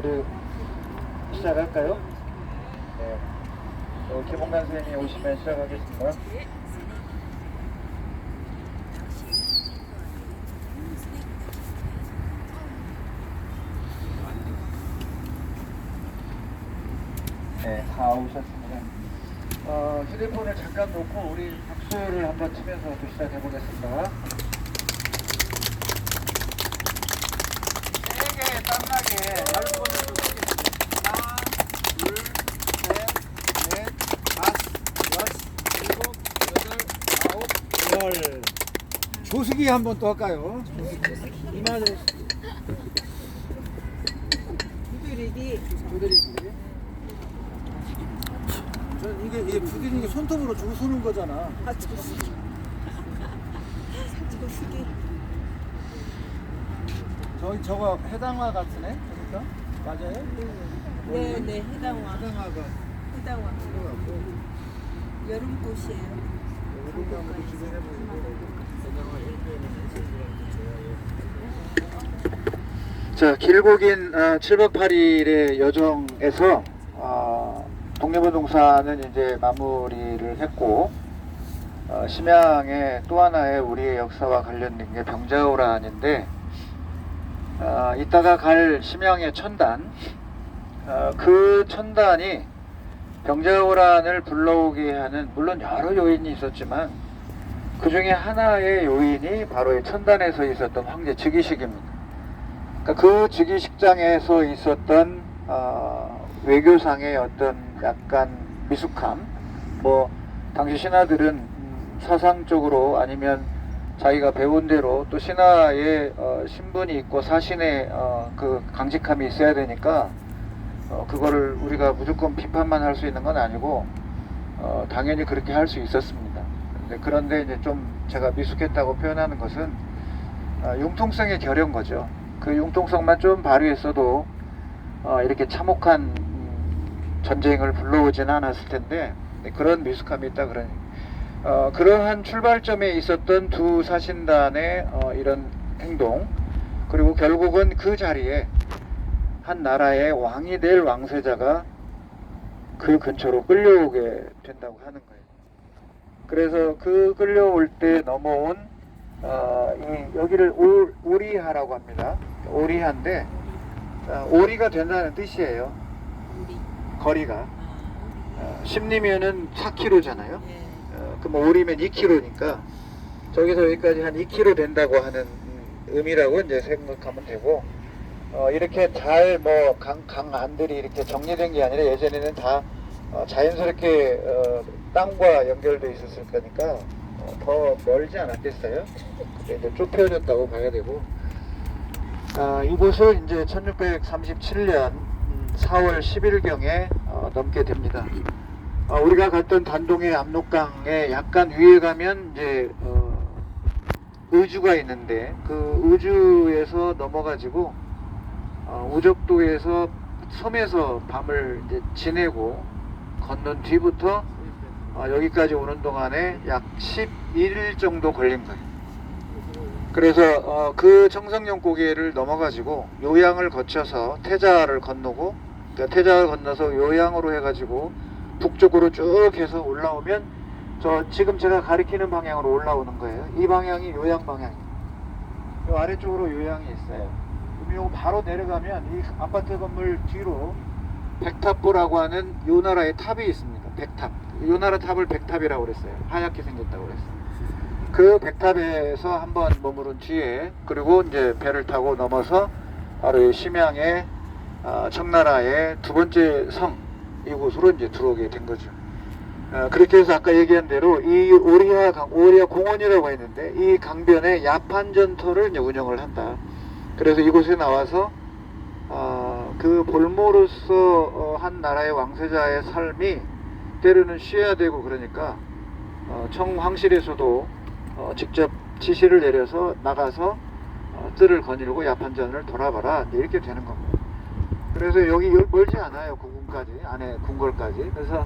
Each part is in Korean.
우리 시작할까요? 네. 김홍관 선생님이 오시면 시작하겠습니다. 네, 다 오셨습니다. 휴대폰을 잠깐 놓고 우리 박수를 한번 치면서 또 시작해 보겠습니다. 세게 땀나게 10번을 하나, 둘, 셋, 넷, 다섯, 여섯, 일곱, 여덟, 아홉, 열. 조수기 한번 또 할까요? 이마저 두드리기. 이게 부디는 손톱으로 주우는 거잖아. 저거 해당화 같으네. 그러니까 맞아요? 네, 해당화. 해당화가 여름꽃이에요. 여름나무도 주변에 자, 길고 긴 7박 8일의 여정에서 독립운동사는 이제 마무리를 했고, 심양의 또 하나의 우리의 역사와 관련된 게 병자호란인데, 이따가 갈 심양의 천단, 그 천단이 병자호란을 불러오게 하는, 물론 여러 요인이 있었지만 그 중에 하나의 요인이 바로 이 천단에서 있었던 황제 즉위식입니다. 그러니까 그 즉위식장에서 있었던 외교상의 어떤 약간 미숙함, 뭐 당시 신하들은 사상적으로 아니면 자기가 배운 대로 또 신하의 신분이 있고 사신의 그 강직함이 있어야 되니까 그거를 우리가 무조건 비판만 할 수 있는 건 아니고 당연히 그렇게 할 수 있었습니다. 그런데 이제 좀 제가 미숙했다고 표현하는 것은 융통성의 결여인 거죠. 그 융통성만 좀 발휘했어도 이렇게 참혹한 전쟁을 불러오지는 않았을 텐데 그런 미숙함이 있다 그러니 그러한 출발점에 있었던 두 사신단의 이런 행동, 그리고 결국은 그 자리에 한 나라의 왕이 될 왕세자가 그 근처로 끌려오게 된다고 하는 거예요. 그래서 그 끌려올 때 넘어온 여기를 오리하라고 합니다. 오리하인데 오리가 된다는 뜻이에요. 거리가 10리면은 4km잖아요. 그럼 오리면 2km니까 저기서 여기까지 한 2km 된다고 하는 의미라고 이제 생각하면 되고, 이렇게 잘 뭐 강안들이 이렇게 정리된 게 아니라 예전에는 다 자연스럽게 땅과 연결돼 있었을 거니까 더 멀지 않았겠어요. 근데 이제 좁혀졌다고 봐야 되고, 이곳을 이제 1637년 4월 10일경에 넘게 됩니다. 우리가 갔던 단동의 압록강에 약간 위에 가면 이제 의주가 있는데 그 의주에서 넘어가지고 우적도에서 섬에서 밤을 이제 지내고 건넌 뒤부터 여기까지 오는 동안에 약 11일 정도 걸린 거예요. 그래서 그 청성령 고개를 넘어가지고 요양을 거쳐서 태자를 건너고, 그러니까 태자를 건너서 요양으로 해가지고 북쪽으로 쭉 해서 올라오면 저 지금 제가 가리키는 방향으로 올라오는 거예요. 이 방향이 요양 방향이에요. 요 아래쪽으로 요양이 있어요. 그럼 요 바로 내려가면 이 아파트 건물 뒤로 백탑보라고 하는 요 나라의 탑이 있습니다. 백탑. 요 나라 탑을 백탑이라고 그랬어요. 하얗게 생겼다고 그랬어요. 그 백탑에서 한번 머무른 뒤에, 그리고 이제 배를 타고 넘어서 바로 이 심양의 청나라의 두 번째 성, 이곳으로 이제 들어오게 된 거죠. 그렇게 해서 아까 얘기한 대로 이 오리아 공원이라고 했는데 이 강변에 야판전터를 이제 운영을 한다. 그래서 이곳에 나와서 그 볼모로서 한 나라의 왕세자의 삶이 때로는 쉬어야 되고 그러니까 청황실에서도 직접 지시를 내려서 나가서 뜰을 거닐고 야판전을 돌아봐라, 이렇게 되는 겁니다. 그래서 여기 멀지 않아요. 구군까지, 안에 궁궐까지. 그래서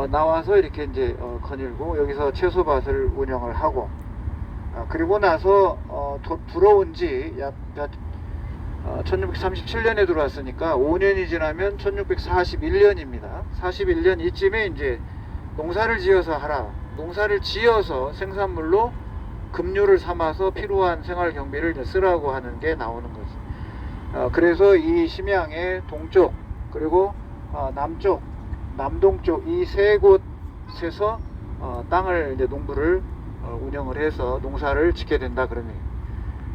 나와서 이렇게 이제 거닐고 여기서 채소밭을 운영을 하고, 그리고 나서 들어온 지 약 1637년에 들어왔으니까 5년이 지나면 1641년입니다. 41년 이쯤에 이제 농사를 지어서 하라. 농사를 지어서 생산물로 급료를 삼아서 필요한 생활 경비를 이제 쓰라고 하는 게 나오는 거지. 그래서 이 심양의 동쪽 그리고 남쪽, 남동쪽 이 세 곳에서 땅을 이제 농부를 운영을 해서 농사를 짓게 된다 그러네요.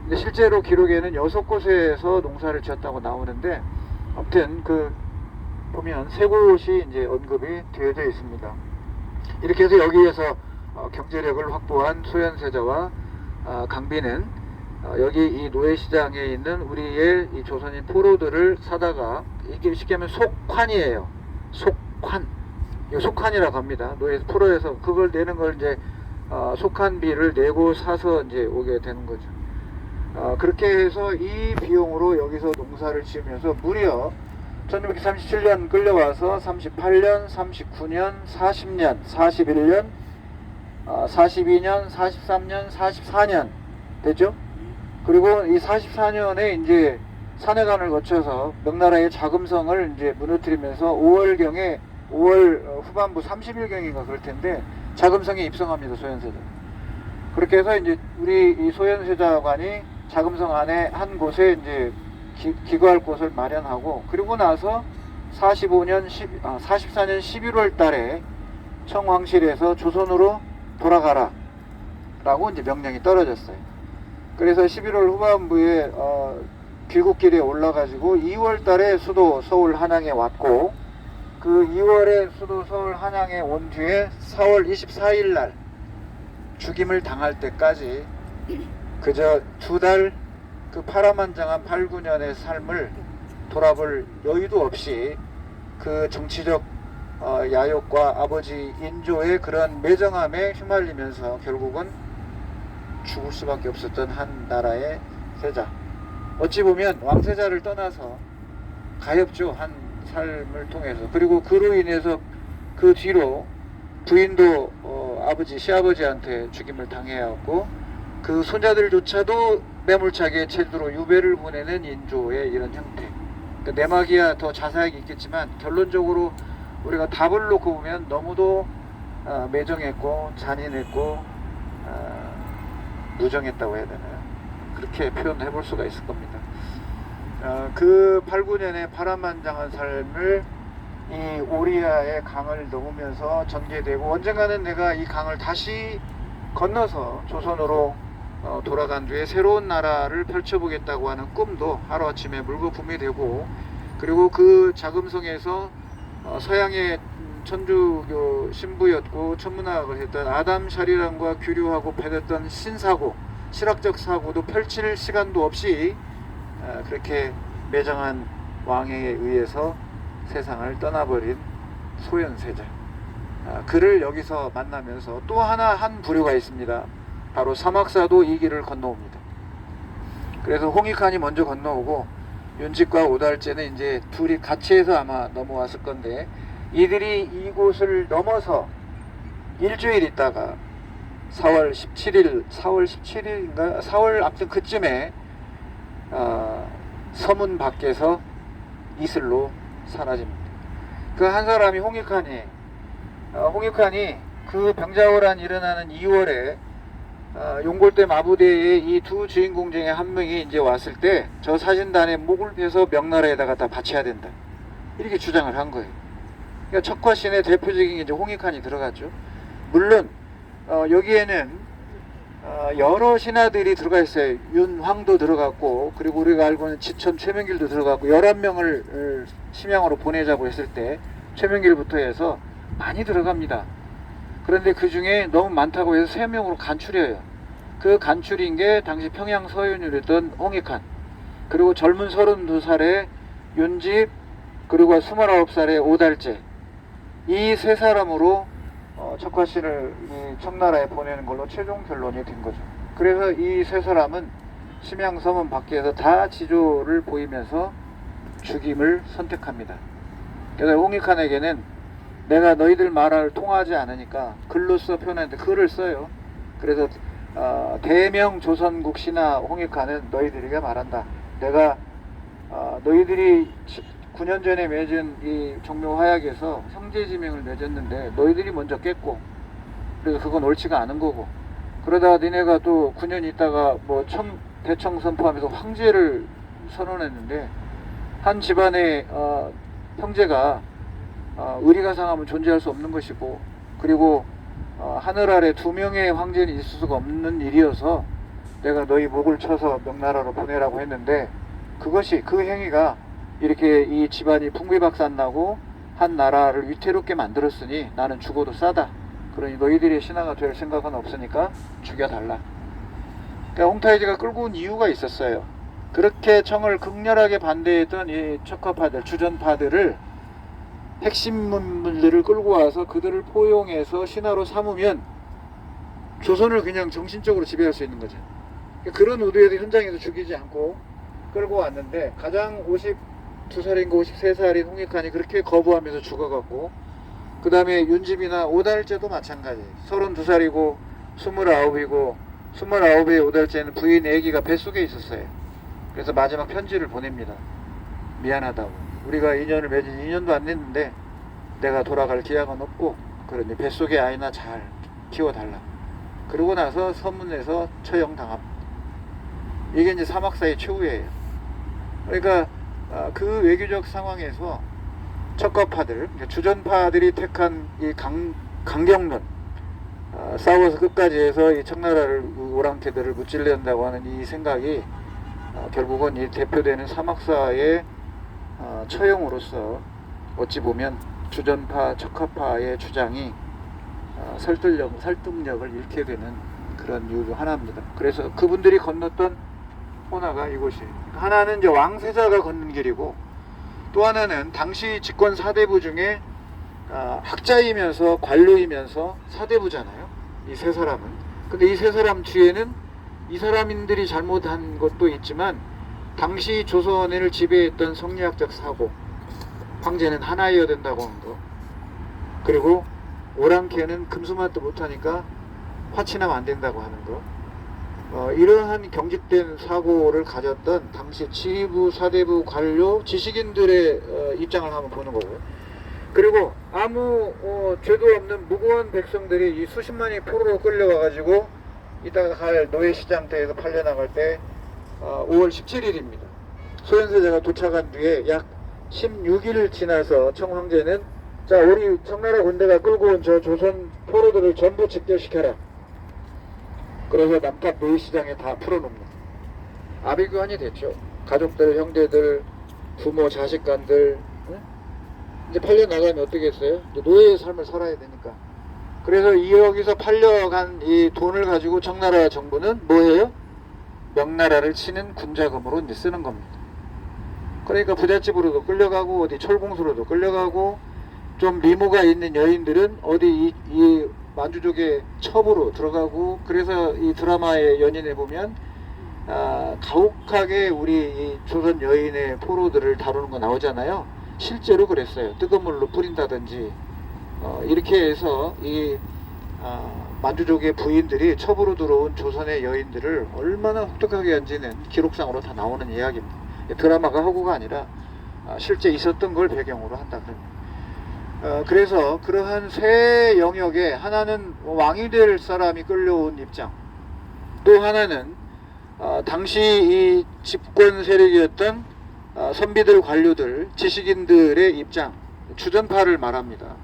근데 실제로 기록에는 6곳에서 농사를 지었다고 나오는데 아무튼 그 보면 세 곳이 이제 언급이 되어져 있습니다. 이렇게 해서 여기에서 경제력을 확보한 소현세자와 강비는 여기 이 노예시장에 있는 우리의 이 조선인 포로들을 사다가 이게 쉽게 하면 속환이에요. 속환. 이 속환이라고 합니다. 노예 포로에서 그걸 내는 걸 이제 속환비를 내고 사서 이제 오게 되는 거죠. 그렇게 해서 이 비용으로 여기서 농사를 지으면서 무려 1637년 끌려와서 38년, 39년, 40년, 41년, 42년, 43년, 44년 됐죠? 그리고 이 44년에 이제 산해관을 거쳐서 명나라의 자금성을 이제 무너뜨리면서 5월경에 5월 후반부 30일경인가 그럴 텐데 자금성에 입성합니다. 소현세자. 그렇게 해서 이제 우리 이 소현세자관이 자금성 안에 한 곳에 이제 기거할 곳을 마련하고 그리고 나서 44년 11월 달에 청황실에서 조선으로 돌아가라 라고 이제 명령이 떨어졌어요. 그래서 11월 후반부에 귀국길에 올라가지고 2월 달에 수도 서울 한양에 왔고 그 2월에 수도 서울 한양에 온 뒤에 4월 24일 날 죽임을 당할 때까지 그저 2달 그 파란만장한 8, 9년의 삶을 돌아볼 여유도 없이 그 정치적 야욕과 아버지 인조의 그런 매정함에 휘말리면서 결국은 죽을 수밖에 없었던 한 나라의 세자. 어찌 보면 왕세자를 떠나서 가엾죠. 한 삶을 통해서. 그리고 그로 인해서 그 뒤로 부인도 아버지 시아버지한테 죽임을 당해왔고 그 손자들조차도 매몰차게 제주도로 유배를 보내는 인조의 이런 형태. 그러니까 내막이야 더 자세하게 있겠지만 결론적으로 우리가 답을 놓고 보면 너무도 매정했고 잔인했고 무정했다고 해야 되나요? 그렇게 표현해 볼 수가 있을 겁니다. 그 8, 9년의 파란만장한 삶을 이 오리아의 강을 넘으면서 전개되고 언젠가는 내가 이 강을 다시 건너서 조선으로 돌아간 뒤에 새로운 나라를 펼쳐보겠다고 하는 꿈도 하루아침에 물거품이 되고 그리고 그 자금성에서 서양의 천주교 신부였고 천문학을 했던 아담 샤리랑과 교류하고 맺었던 신사고 실학적 사고도 펼칠 시간도 없이 그렇게 매정한 왕에 의해서 세상을 떠나버린 소현세자. 그를 여기서 만나면서 또 하나 한 부류가 있습니다. 바로 사막사도 이 길을 건너옵니다. 그래서 홍익환이 먼저 건너오고 윤직과 오달제는 이제 둘이 같이 해서 아마 넘어왔을 건데 이들이 이곳을 넘어서 일주일 있다가 4월 17일인가 4월 아무튼 그쯤에 서문 밖에서 이슬로 사라집니다. 그 한 사람이 홍익환이 그 병자호란 일어나는 2월에 용골대 마부대의 이 두 주인공 중에 한 명이 이제 왔을 때 저 사신단의 목을 베서 명나라에다가 다 바쳐야 된다 이렇게 주장을 한 거예요. 그러니까 척화신의 대표적인 게 이제 홍익환이 들어갔죠. 물론 여기에는 여러 신하들이 들어가 있어요. 윤황도 들어갔고 그리고 우리가 알고 있는 지천 최명길도 들어갔고 11명을 심양으로 보내자고 했을 때 최명길부터 해서 많이 들어갑니다. 그런데 그 중에 너무 많다고 해서 3명으로 간출해요. 그 간출인 게 당시 평양 서윤이었던 홍익환 그리고 젊은 32살의 윤집 그리고 29살의 오달제 이 세 사람으로 척화신을 이 청나라에 보내는 걸로 최종 결론이 된 거죠. 그래서 이 세 사람은 심양서문 밖에서 다 지조를 보이면서 죽임을 선택합니다. 그래서 홍익환에게는 내가 너희들 말을 통하지 않으니까 글로 써 표현하는데 글을 써요. 그래서 대명 조선국 신하 홍익환은 너희들에게 말한다. 내가 너희들이 9년 전에 맺은 이 종묘화약에서 형제지명을 맺었는데 너희들이 먼저 깼고, 그래서 그건 옳지가 않은 거고, 그러다가 니네가 또 9년 있다가 뭐 대청 선포하면서 황제를 선언했는데, 한 집안의 형제가 의리가 상하면 존재할 수 없는 것이고, 그리고 하늘 아래 2명의 황제는 있을 수가 없는 일이어서 내가 너희 목을 쳐서 명나라로 보내라고 했는데, 그것이, 그 행위가 이렇게 이 집안이 풍비박산나고 한 나라를 위태롭게 만들었으니 나는 죽어도 싸다. 그러니 너희들의 신하가 될 생각은 없으니까 죽여달라. 그러니까 홍타이지가 끌고 온 이유가 있었어요. 그렇게 청을 극렬하게 반대했던 이 척화파들, 주전파들을, 핵심 인물들을 끌고 와서 그들을 포용해서 신하로 삼으면 조선을 그냥 정신적으로 지배할 수 있는 거죠. 그런 의도에서 현장에서 죽이지 않고 끌고 왔는데, 가장 52살인가 53살인 홍익환이 그렇게 거부하면서 죽어갔고, 그 다음에 윤집이나 오달째도 마찬가지. 32살이고 29이고 29의 오달째는 부인 애기가 뱃속에 있었어요. 그래서 마지막 편지를 보냅니다. 미안하다고. 우리가 인연을 맺은 2년도 안 됐는데 내가 돌아갈 기약은 없고, 그러니 뱃속의 아이나 잘 키워달라. 그러고 나서 서문에서 처형당합니다. 이게 이제 사막사의 최후예요. 그러니까 그 외교적 상황에서 척거파들, 주전파들이 택한 이 강경론, 싸워서 끝까지 해서 이 청나라를, 오랑캐들을 무찔러야 한다고 하는 이 생각이 결국은 이 대표되는 사막사의 처형으로서 어찌 보면 주전파, 척화파의 주장이 설득력을 잃게 되는 그런 이유 중 하나입니다. 그래서 그분들이 건넜던 호나가 이곳이, 하나는 이제 왕세자가 걷는 길이고, 또 하나는 당시 집권 사대부 중에 학자이면서 관료이면서 사대부잖아요, 이 세 사람은. 근데 이 세 사람 뒤에는 이 사람들이 잘못한 것도 있지만 당시 조선을 지배했던 성리학적 사고, 황제는 하나여야 된다고 하는 거, 그리고 오랑캐는 금수만도 못하니까 화친하면 안 된다고 하는 거, 이러한 경직된 사고를 가졌던 당시 지휘부, 사대부, 관료, 지식인들의 입장을 한번 보는 거고요. 그리고 아무 죄도 없는 무고한 백성들이 이 수십만이 포로로 끌려가가지고 이따가 갈 노예시장터에서 팔려나갈 때 5월 17일입니다. 소현세자가 도착한 뒤에 약 16일 지나서 청황제는, 자, 우리 청나라 군대가 끌고 온 저 조선 포로들을 전부 집결시켜라. 그래서 남탑 노예시장에 다 풀어놓습니다. 아비규환이 됐죠. 가족들, 형제들, 부모, 자식간들, 이제 팔려나가면 어떻게 했어요? 이제 노예의 삶을 살아야 되니까. 그래서 여기서 팔려간 이 돈을 가지고 청나라 정부는 뭐예요? 명나라를 치는 군자금으로 이제 쓰는 겁니다. 그러니까 부잣집으로도 끌려가고, 어디 철공소로도 끌려가고, 좀 미모가 있는 여인들은 어디 이 만주족의 첩으로 들어가고. 그래서 이 드라마의 연인에 보면 가혹하게 우리 이 조선 여인의 포로들을 다루는 거 나오잖아요. 실제로 그랬어요. 뜨거운 물로 뿌린다든지 이렇게 해서 이 만주족의 부인들이 첩으로 들어온 조선의 여인들을 얼마나 혹독하게 한지는 기록상으로 다 나오는 이야기입니다. 드라마가 허구가 아니라 실제 있었던 걸 배경으로 한다 그럽니다. 그래서 그러한 세 영역에, 하나는 왕이 될 사람이 끌려온 입장, 또 하나는 당시 이 집권 세력이었던 선비들, 관료들, 지식인들의 입장, 주전파를 말합니다.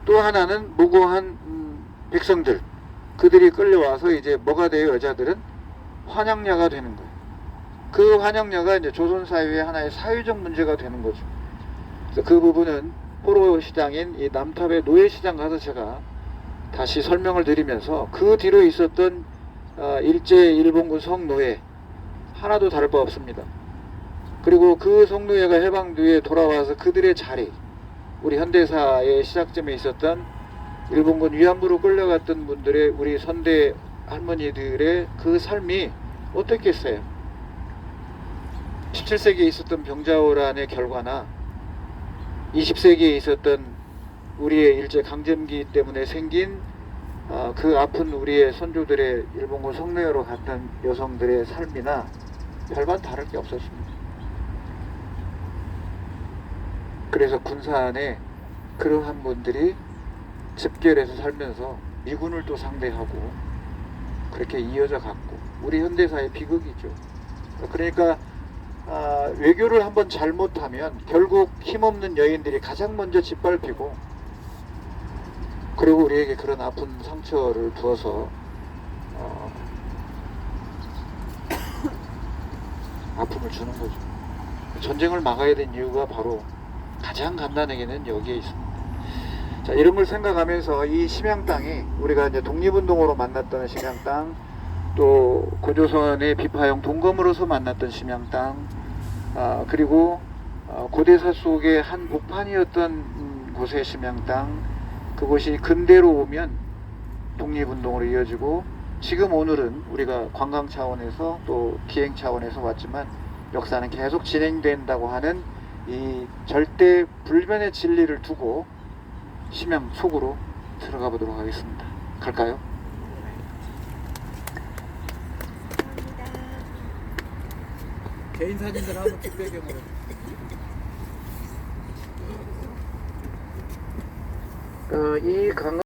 또 하나는 무고한 백성들, 그들이 끌려와서 이제 뭐가 돼요? 여자들은 환영녀가 되는 거예요. 그 환영녀가 이제 조선 사회의 하나의 사회적 문제가 되는 거죠. 그래서 그 부분은 포로 시장인 이 남탑의 노예 시장 가서 제가 다시 설명을 드리면서, 그 뒤로 있었던 일제 일본군 성노예 하나도 다를 바 없습니다. 그리고 그 성노예가 해방 뒤에 돌아와서 그들의 자리, 우리 현대사의 시작점에 있었던 일본군 위안부로 끌려갔던 분들의, 우리 선대 할머니들의 그 삶이 어떻겠어요? 17세기에 있었던 병자호란의 결과나 20세기에 있었던 우리의 일제 강점기 때문에 생긴 그 아픈 우리의 선조들의 일본군 성노예로 갔던 여성들의 삶이나 별반 다를 게 없었습니다. 그래서 군산에 그러한 분들이 집결해서 살면서 미군을 또 상대하고 그렇게 이어져 갔고 우리 현대사의 비극이죠. 그러니까 외교를 한번 잘못하면 결국 힘없는 여인들이 가장 먼저 짓밟히고 그리고 우리에게 그런 아픈 상처를 두어서 아픔을 주는 거죠. 전쟁을 막아야 된 이유가 바로 가장 간단하게는 여기에 있습니다. 자, 이런 걸 생각하면서 이 심양 땅이 우리가 이제 독립운동으로 만났던 심양 땅, 또 고조선의 비파형 동검으로서 만났던 심양 땅, 그리고 고대사 속의 한 복판이었던 곳의 심양 땅, 그곳이 근대로 오면 독립운동으로 이어지고 지금 오늘은 우리가 관광 차원에서 또 기행 차원에서 왔지만 역사는 계속 진행된다고 하는 이 절대 불변의 진리를 두고 심양 속으로 들어가 보도록 하겠습니다. 갈까요? 개인 사진들 한번 뒷배경으로. 이 강